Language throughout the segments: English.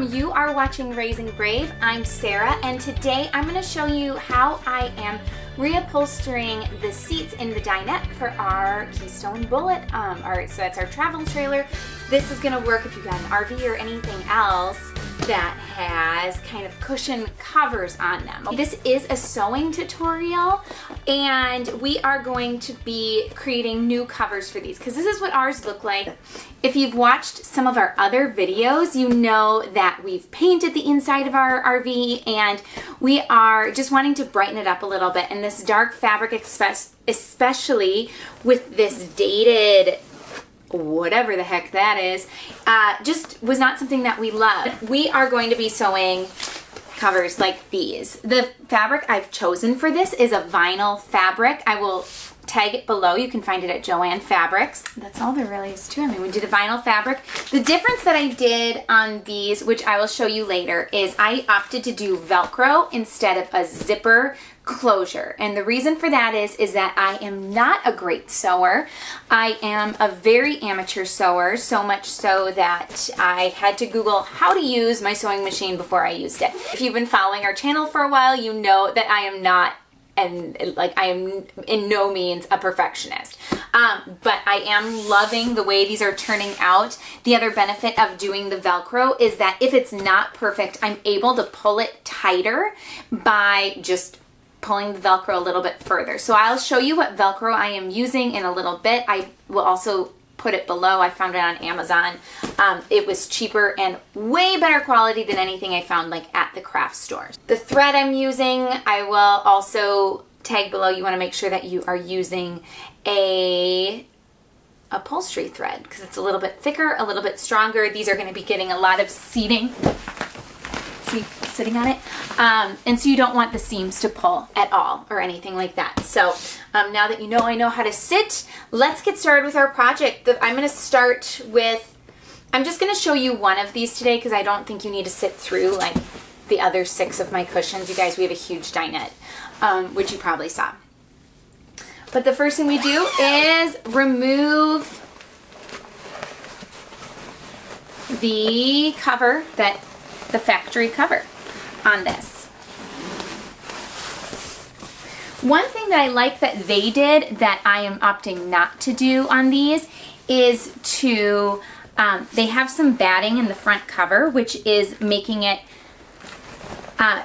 welcome. You are watching Raising Brave. I'm Sarah, and today I'm going to show you how I am reupholstering the seats in the dinette for our Keystone Bullet. So that's our travel trailer. This is going to work if you've got an RV or anything else that has kind of cushion covers on them. This is a sewing tutorial, and we are going to be creating new covers for these because this is what ours look like. If you've watched some of our other videos, you know that we've painted the inside of our RV, and we are just wanting to brighten it up a little bit. And this dark fabric, especially with this dated whatever the heck that is, just was not something that we loved. We are going to be sewing covers like these. The fabric I've chosen for this is a vinyl fabric. I will tag it below. You can find it at Joann Fabrics. That's all there really is to it. I mean, we did a vinyl fabric. The difference that I did on these, which I will show you later, is I opted to do Velcro instead of a zipper closure. And the reason for that is that I am not a great sewer. I am a very amateur sewer, so much so that I had to Google how to use my sewing machine before I used it. If you've been following our channel for a while, you know that I am not, and like I am in no means a perfectionist. But I am loving the way these are turning out. The other benefit of doing the Velcro is that if it's not perfect, I'm able to pull it tighter by just pulling the Velcro a little bit further. So I'll show you what Velcro I am using in a little bit. I will also put it below. I found it on Amazon. It was cheaper and way better quality than anything I found like at the craft stores. The thread I'm using, I will also tag below. You want to make sure that you are using a upholstery thread because it's a little bit thicker, a little bit stronger. These are going to be getting a lot of seating. See, sitting on it. And so you don't want the seams to pull at all or anything like that. So now that you know I know how to sit, let's get started with our project. I'm going to start with, I'm just going to show you one of these today because I don't think you need to sit through like the other 6 of my cushions. You guys, we have a huge dinette, which you probably saw. But the first thing we do is remove the cover, the factory cover on this. One thing that I like that they did that I am opting not to do on these is to, they have some batting in the front cover, which is making it,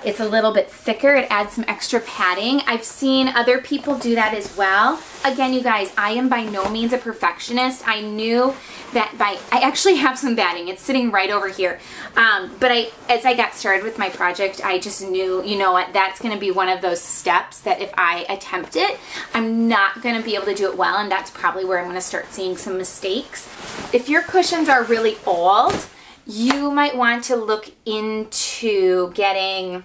it's a little bit thicker. It adds some extra padding. I've seen other people do that as well. Again, you guys, I am by no means a perfectionist. I knew that I actually have some batting. It's sitting right over here. But as I got started with my project, I just knew, you know what, that's going to be one of those steps that if I attempt it, I'm not going to be able to do it well, and that's probably where I'm going to start seeing some mistakes. If your cushions are really old, you might want to look into getting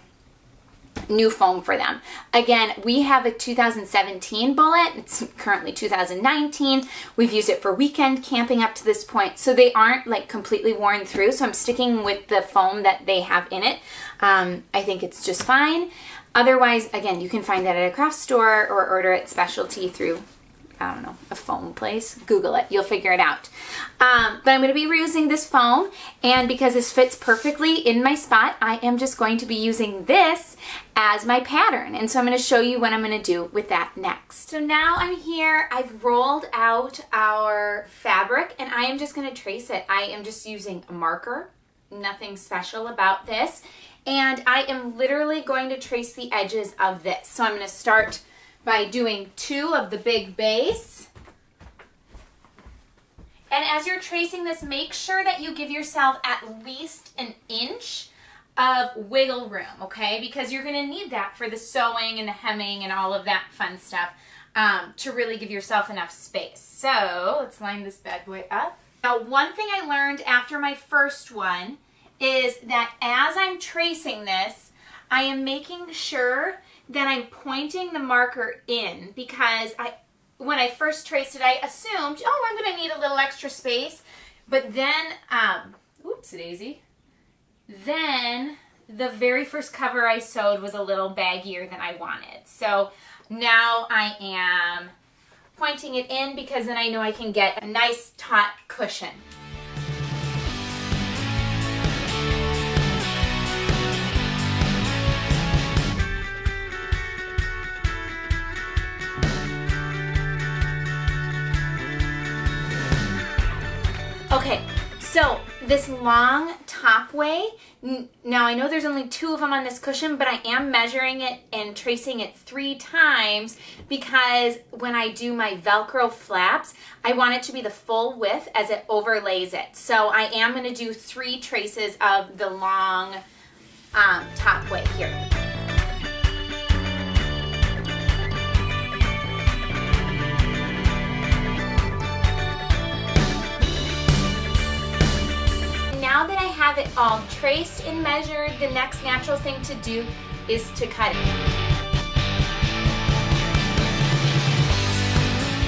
new foam for them. Again, we have a 2017 Bullet. It's currently 2019. We've used it for weekend camping up to this point, so they aren't like completely worn through, so I'm sticking with the foam that they have in it. I think it's just fine. Otherwise, again, you can find that at a craft store or order it specialty through, I don't know, a foam place. Google it. You'll figure it out. But I'm going to be reusing this foam, and because this fits perfectly in my spot, I am just going to be using this as my pattern. And so I'm going to show you what I'm going to do with that next. So now I'm here. I've rolled out our fabric, and I am just going to trace it. I am just using a marker. Nothing special about this. And I am literally going to trace the edges of this. So I'm going to start by doing 2 of the big base. And as you're tracing this, make sure that you give yourself at least an inch of wiggle room, okay? Because you're gonna need that for the sewing and the hemming and all of that fun stuff to really give yourself enough space. So let's line this bad boy up. Now, one thing I learned after my first one is that as I'm tracing this, I am making sure that I'm pointing the marker in, because when I first traced it, I assumed, oh, I'm going to need a little extra space. But then, oops, daisy. Then the very first cover I sewed was a little baggier than I wanted. So now I am pointing it in because then I know I can get a nice taut cushion. this long top way, now I know there's only 2 of them on this cushion, but I am measuring it and tracing it 3 times because when I do my Velcro flaps, I want it to be the full width as it overlays it. So I am going to do 3 traces of the long top way here. Now that I have it all traced and measured, the next natural thing to do is to cut it.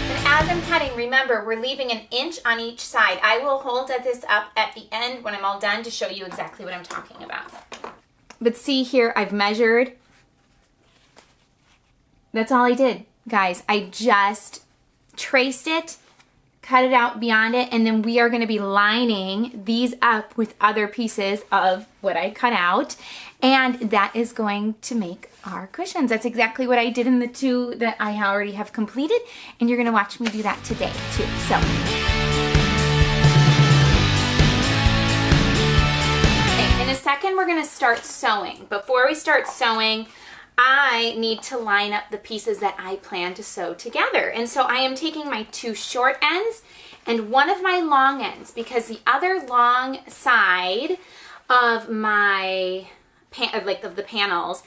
And as I'm cutting, remember, we're leaving an inch on each side. I will hold this up at the end when I'm all done to show you exactly what I'm talking about. But see here, I've measured. That's all I did, guys. I just traced it, cut it out beyond it, and then we are going to be lining these up with other pieces of what I cut out, and that is going to make our cushions. That's exactly what I did in the 2 that I already have completed, and you're going to watch me do that today too. So okay, in a second we're going to start sewing. Before we start sewing, I need to line up the pieces that I plan to sew together. And so I am taking my 2 short ends and one of my long ends, because the other long side of my of the panels,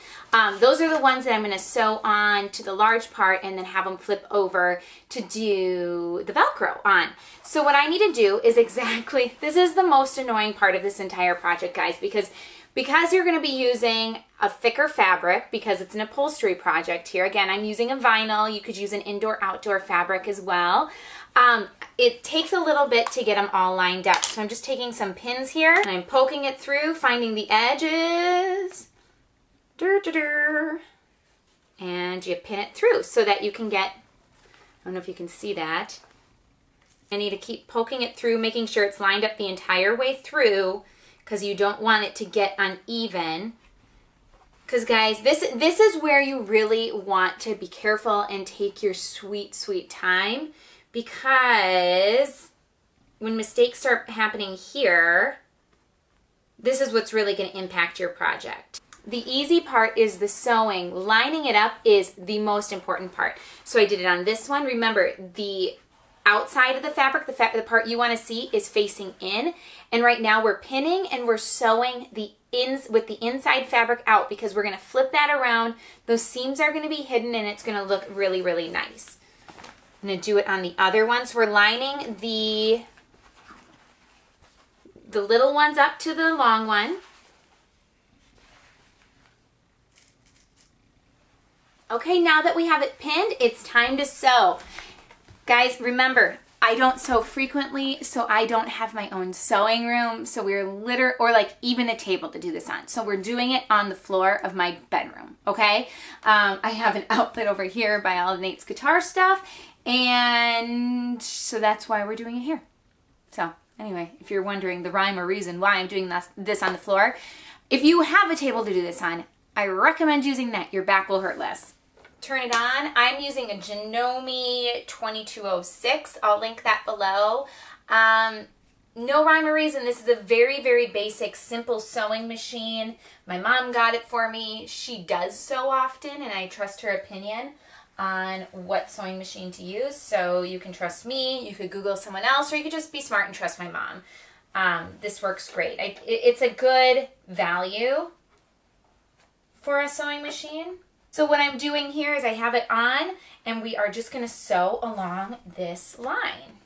those are the ones that I'm going to sew on to the large part and then have them flip over to do the Velcro on. So what I need to do is this is the most annoying part of this entire project, guys, because you're going to be using a thicker fabric, because it's an upholstery project here. Again, I'm using a vinyl. You could use an indoor-outdoor fabric as well. It takes a little bit to get them all lined up. So I'm just taking some pins here, and I'm poking it through, finding the edges. And you pin it through so that you can get, I don't know if you can see that. I need to keep poking it through, making sure it's lined up the entire way through, because you don't want it to get uneven. Because guys, this is where you really want to be careful and take your sweet, sweet time, because when mistakes start happening here, this is what's really going to impact your project. The easy part is the sewing. Lining it up is the most important part. So I did it on this one. Remember, the outside of the fabric, the part you want to see is facing in. And right now we're pinning and we're sewing the ins with the inside fabric out, because we're going to flip that around. Those seams are going to be hidden and it's going to look really, really nice. I'm going to do it on the other one. So we're lining the little ones up to the long one. Okay, now that we have it pinned, it's time to sew. Guys, remember, I don't sew frequently, so I don't have my own sewing room. So we're or like even a table to do this on. So we're doing it on the floor of my bedroom, okay? I have an outlet over here by all of Nate's guitar stuff, and so that's why we're doing it here. So anyway, if you're wondering the rhyme or reason why I'm doing this on the floor, if you have a table to do this on, I recommend using that. Your back will hurt less. Turn it on. I'm using a Janome 2206. I'll link that below. No rhyme or reason. This is a very, very basic, simple sewing machine. My mom got it for me. She does sew often, and I trust her opinion on what sewing machine to use. So you can trust me. You could Google someone else, or you could just be smart and trust my mom. This works great. It's a good value for a sewing machine. So what I'm doing here is I have it on, and we are just going to sew along this line.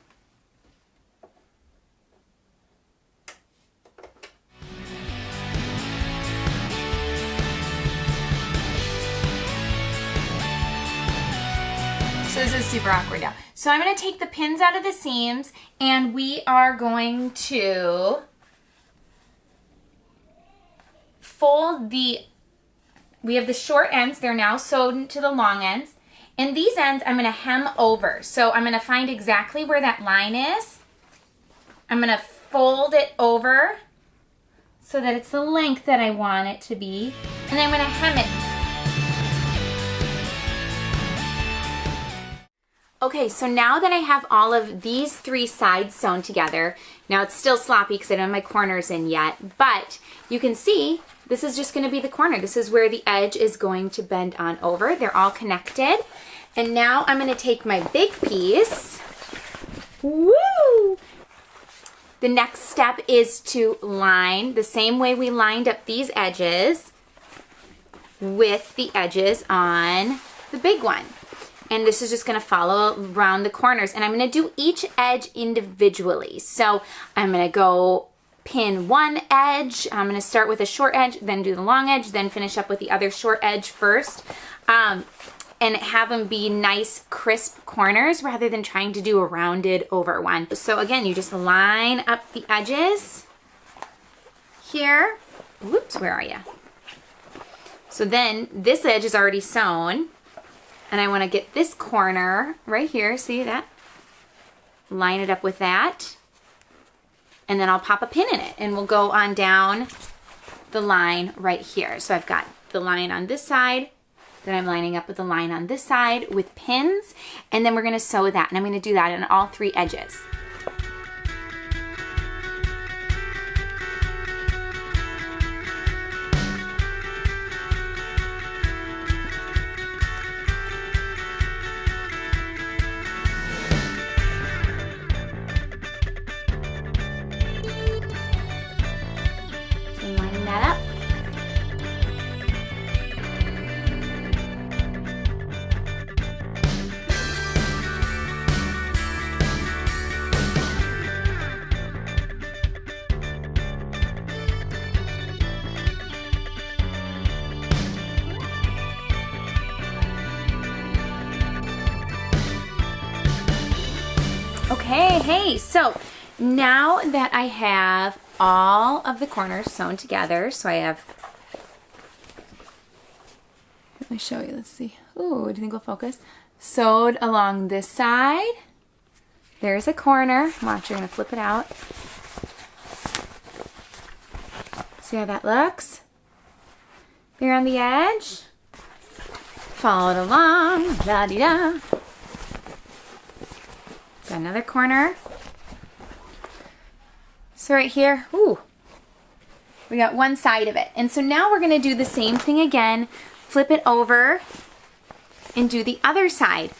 So this is super awkward now. So I'm going to take the pins out of the seams, and we are going to fold we have the short ends, they're now sewed to the long ends. And these ends I'm going to hem over. So I'm going to find exactly where that line is. I'm going to fold it over so that it's the length that I want it to be. And then I'm going to hem it. Okay, so now that I have all of these 3 sides sewn together, now it's still sloppy because I don't have my corners in yet, but you can see this is just going to be the corner. This is where the edge is going to bend on over. They're all connected. And now I'm going to take my big piece. Woo! The next step is to line the same way we lined up these edges with the edges on the big one. And this is just gonna follow around the corners. And I'm gonna do each edge individually. So I'm gonna go pin one edge. I'm gonna start with a short edge, then do the long edge, then finish up with the other short edge first. And have them be nice, crisp corners rather than trying to do a rounded over one. So again, you just line up the edges here. Whoops, where are you? So then this edge is already sewn. And I want to get this corner right here, see that? Line it up with that. And then I'll pop a pin in it and we'll go on down the line right here. So I've got the line on this side, then I'm lining up with the line on this side with pins, and then we're going to sew that. And I'm going to do that on all 3 edges. Okay, so now that I have all of the corners sewn together, so I have, let me show you, let's see. Ooh, do you think we'll focus? Sewed along this side. There's a corner. Watch, you're gonna flip it out. See how that looks? There on the edge. Followed along, la-di-da. Got another corner. So right here, ooh, we got one side of it. And so now we're gonna do the same thing again, flip it over and do the other side.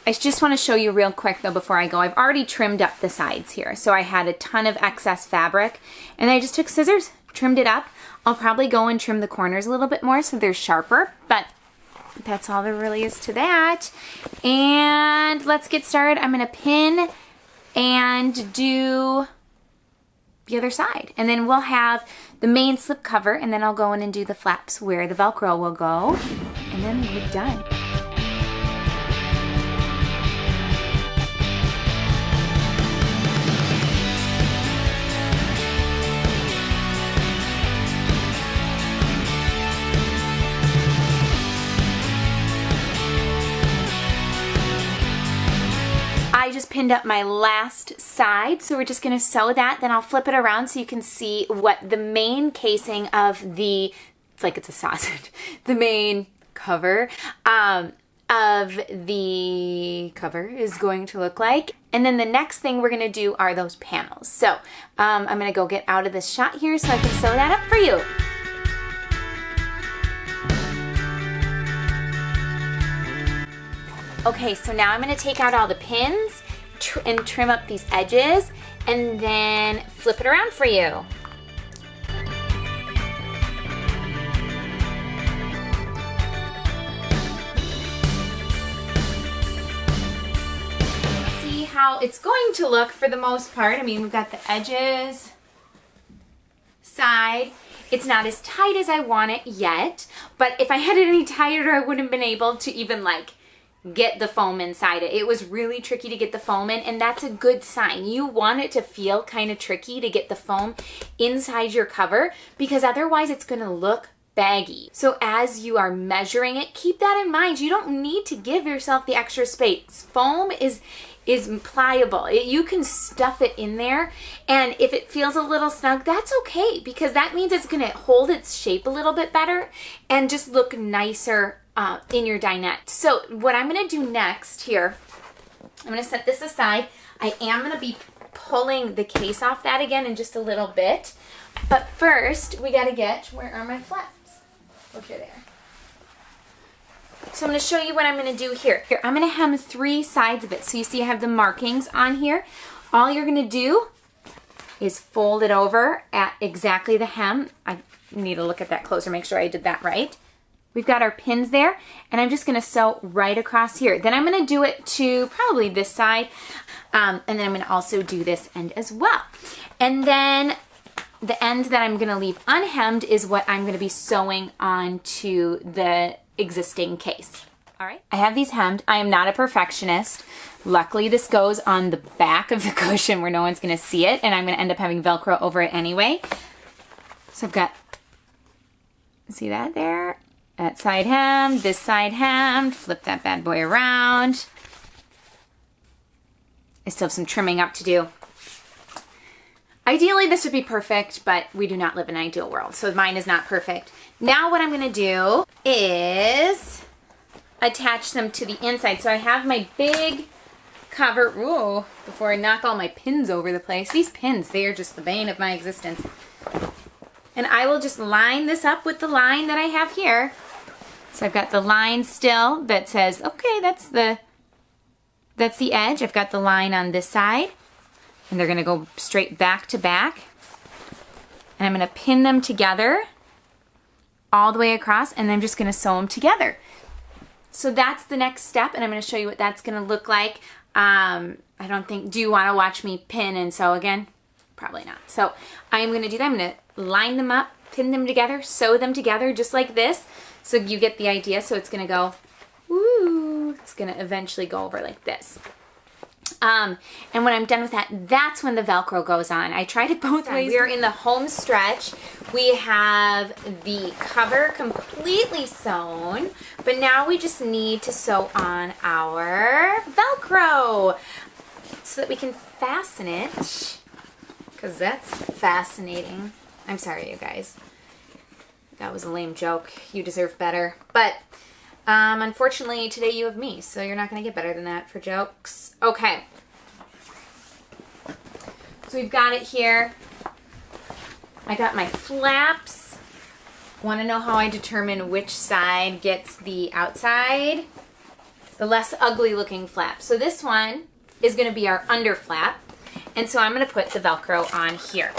I just wanna show you real quick though before I go. I've already trimmed up the sides here. So I had a ton of excess fabric and I just took scissors, trimmed it up. I'll probably go and trim the corners a little bit more so they're sharper, but that's all there really is to that. And let's get started. I'm gonna pin and do the other side. And then we'll have the main slip cover, and then I'll go in and do the flaps where the Velcro will go. And then we're done. I just pinned up my last side, so we're just gonna sew that, then I'll flip it around so you can see what the main casing of the, it's like it's a sausage, the main cover of the cover is going to look like. And then the next thing we're gonna do are those panels. So I'm gonna go get out of this shot here so I can sew that up for you. Okay, so now I'm gonna take out all the pins and trim up these edges and then flip it around for you. See how it's going to look for the most part. I mean, we've got the edges, side. It's not as tight as I want it yet, but if I had it any tighter, I wouldn't have been able to even like get the foam inside it. It was really tricky to get the foam in, and that's a good sign. You want it to feel kind of tricky to get the foam inside your cover because otherwise it's gonna look baggy. So as you are measuring it, keep that in mind. You don't need to give yourself the extra space. Foam is pliable. You can stuff it in there, and if it feels a little snug, that's okay because that means it's gonna hold its shape a little bit better and just look nicer in your dinette. So what I'm gonna do next here I'm going to set this aside. I am going to be pulling the case off that again in just a little bit. But first, we got to get, where are my flaps? Okay, there. So I'm going to show you what I'm going to do here. Here, I'm going to hem 3 sides of it. So you see I have the markings on here. All you're going to do is fold it over at exactly the hem. I need to look at that closer, make sure I did that right. We've got our pins there, and I'm just going to sew right across here. Then I'm going to do it to probably this side, and then I'm going to also do this end as well. And then the end that I'm going to leave unhemmed is what I'm going to be sewing onto the existing case. All right, I have these hemmed. I am not a perfectionist. Luckily, this goes on the back of the cushion where no one's going to see it, and I'm going to end up having Velcro over it anyway. So I've got, see that there? That side hemmed, this side hemmed, flip that bad boy around. I still have some trimming up to do. Ideally, this would be perfect, but we do not live in an ideal world, so mine is not perfect. Now what I'm gonna do is attach them to the inside. So I have my big cover, whoa, before I knock all my pins over the place. These pins, they are just the bane of my existence. And I will just line this up with the line that I have here. So I've got the line still that says, okay, that's the edge. I've got the line on this side, and they're gonna go straight back to back. And I'm gonna pin them together all the way across, and I'm just gonna sew them together. So that's the next step, and I'm gonna show you what that's gonna look like. I don't think, do you wanna watch me pin and sew again? Probably not. So I'm gonna do that. I'm gonna line them up, pin them together, sew them together just like this. So you get the idea. So it's gonna go, woo, it's gonna eventually go over like this. And when I'm done with that, that's when the Velcro goes on. I tried it both ways. We are in the home stretch. We have the cover completely sewn, but now we just need to sew on our Velcro so that we can fasten it, because that's fascinating. I'm sorry, you guys. That was a lame joke. You deserve better. But unfortunately, today you have me, so you're not going to get better than that for jokes. Okay. So we've got it here. I got my flaps. Want to know how I determine which side gets the outside? The less ugly looking flap. So this one is going to be our under flap. And so I'm going to put the Velcro on here.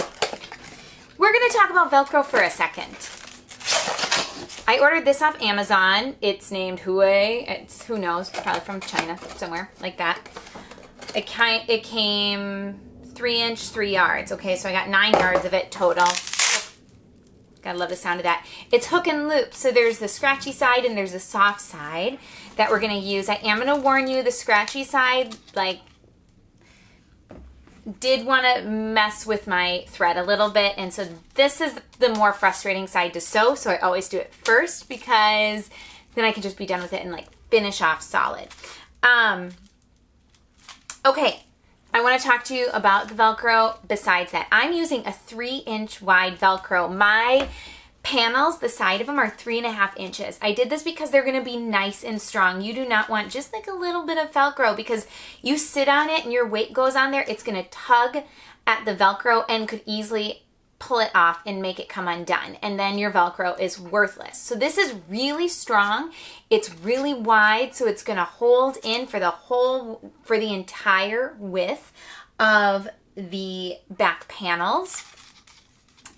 We're going to talk about Velcro for a second. I ordered this off Amazon. It's named Hue. It's, who knows, probably from China, somewhere like that. It came 3" 3 yards. Okay, so I got 9 yards of it total. Gotta love the sound of that. It's hook and loop. So there's the scratchy side and there's the soft side that we're gonna use. I am gonna warn you, the scratchy side, like, did want to mess with my thread a little bit, and so this is the more frustrating side to sew, so I always do it first because then I can just be done with it and like finish off solid. Okay, I want to talk to you about the Velcro. Besides that, I'm using a 3" wide Velcro. My panels, the side of them are 3.5 inches. I did this because they're going to be nice and strong. You do not want just like a little bit of Velcro, because you sit on it and your weight goes on there, it's going to tug at the Velcro and could easily pull it off and make it come undone, and then your Velcro is worthless. So this is really strong. It's really wide, so it's going to hold in for the entire width of the back panels.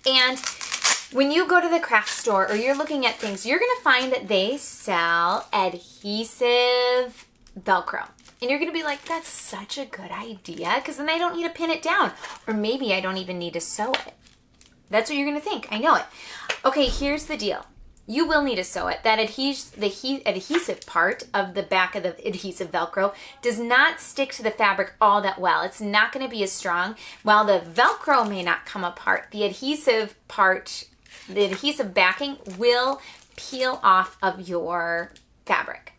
And when you go to the craft store or you're looking at things, you're going to find that they sell adhesive Velcro. And you're going to be like, that's such a good idea, because then I don't need to pin it down. Or maybe I don't even need to sew it. That's what you're going to think. I know it. Okay, here's the deal. You will need to sew it. That adhesive part of the back of the adhesive Velcro does not stick to the fabric all that well. It's not going to be as strong. While the Velcro may not come apart, the adhesive part, the adhesive backing will peel off of your fabric.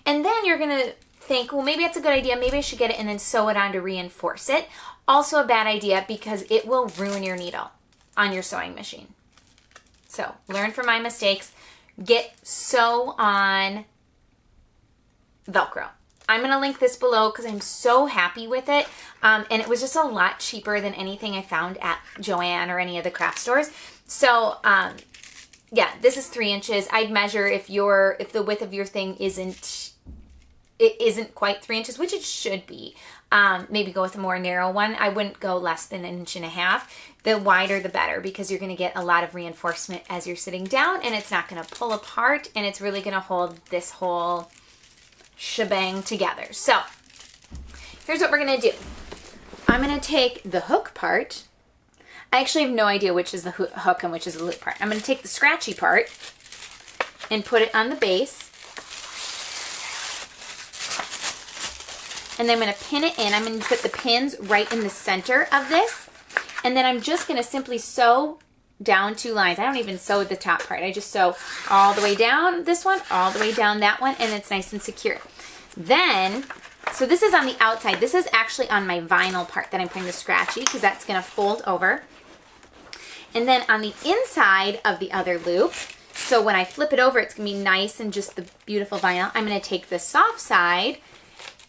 And then you're going to think, well, maybe that's a good idea. Maybe I should get it and then sew it on to reinforce it. Also a bad idea, because it will ruin your needle on your sewing machine. So learn from my mistakes. Sew on Velcro. I'm going to link this below because I'm so happy with it. And it was just a lot cheaper than anything I found at Joann or any of the craft stores. So, yeah, this is 3 inches. I'd measure if the width of your thing isn't quite 3 inches, which it should be. Maybe go with a more narrow one. I wouldn't go less than 1.5 inches. The wider the better, because you're going to get a lot of reinforcement as you're sitting down, and it's not going to pull apart, and it's really going to hold this whole shebang together. So here's what we're going to do. I'm going to take the hook part. I actually have no idea which is the hook and which is the loop part. I'm going to take the scratchy part and put it on the base. And then I'm going to pin it in. I'm going to put the pins right in the center of this. And then I'm just going to simply sew down 2 lines. I don't even sew the top part. I just sew all the way down this one, all the way down that one, and it's nice and secure. Then, so this is on the outside. This is actually on my vinyl part that I'm putting the scratchy, because that's going to fold over. And then on the inside of the other loop, so when I flip it over, it's going to be nice and just the beautiful vinyl. I'm going to take the soft side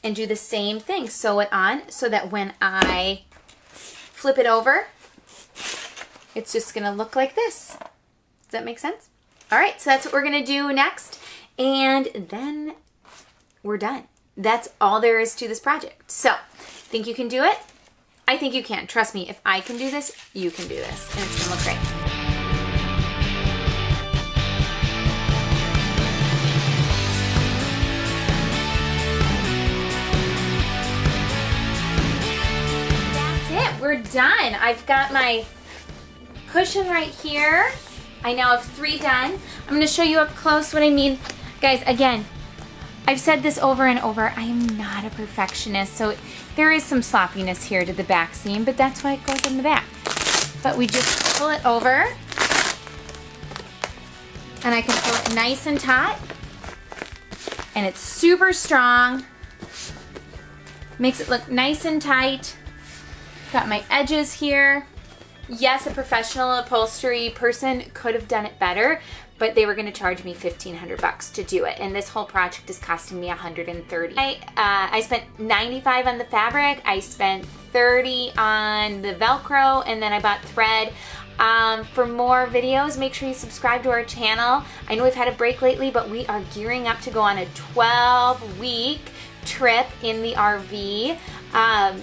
and do the same thing. Sew it on so that when I flip it over, it's just going to look like this. Does that make sense? All right, so that's what we're going to do next. And then we're done. That's all there is to this project. So, think you can do it? I think you can. Trust me, if I can do this, you can do this. And it's going to look great. We're done. I've got my cushion right here. I now have 3 done. I'm going to show you up close what I mean. Guys, again, I've said this over and over. I am not a perfectionist, so there is some sloppiness here to the back seam, but that's why it goes in the back. But we just pull it over, and I can pull it nice and taut, and it's super strong. Makes it look nice and tight. Got my edges here. Yes, a professional upholstery person could have done it better, but they were going to charge me $1,500 to do it, and this whole project is costing me $130. I spent $95 on the fabric. I spent $30 on the Velcro, and then I bought thread. For more videos, make sure you subscribe to our channel. I know we've had a break lately, but we are gearing up to go on a 12-week trip in the RV.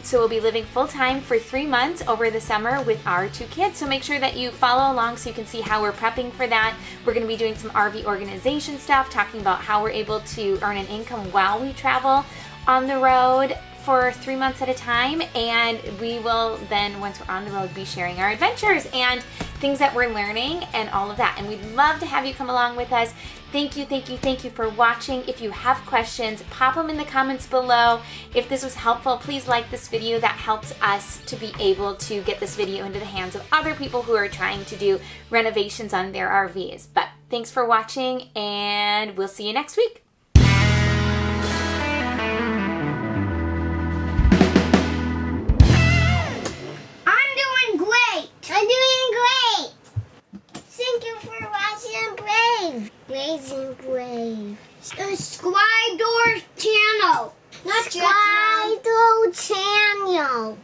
So we'll be living full-time for 3 months over the summer with our 2 kids. So make sure that you follow along so you can see how we're prepping for that. We're going to be doing some RV organization stuff, talking about how we're able to earn an income while we travel on the road for 3 months at a time. And we will then, once we're on the road, be sharing our adventures and things that we're learning and all of that. And we'd love to have you come along with us. Thank you, thank you, thank you for watching. If you have questions, pop them in the comments below. If this was helpful, please like this video. That helps us to be able to get this video into the hands of other people who are trying to do renovations on their RVs. But thanks for watching, and we'll see you next week. I'm doing great! Thank you for watching Brave. Raising Brave. Subscribe to our channel. Not subscribe to our channel.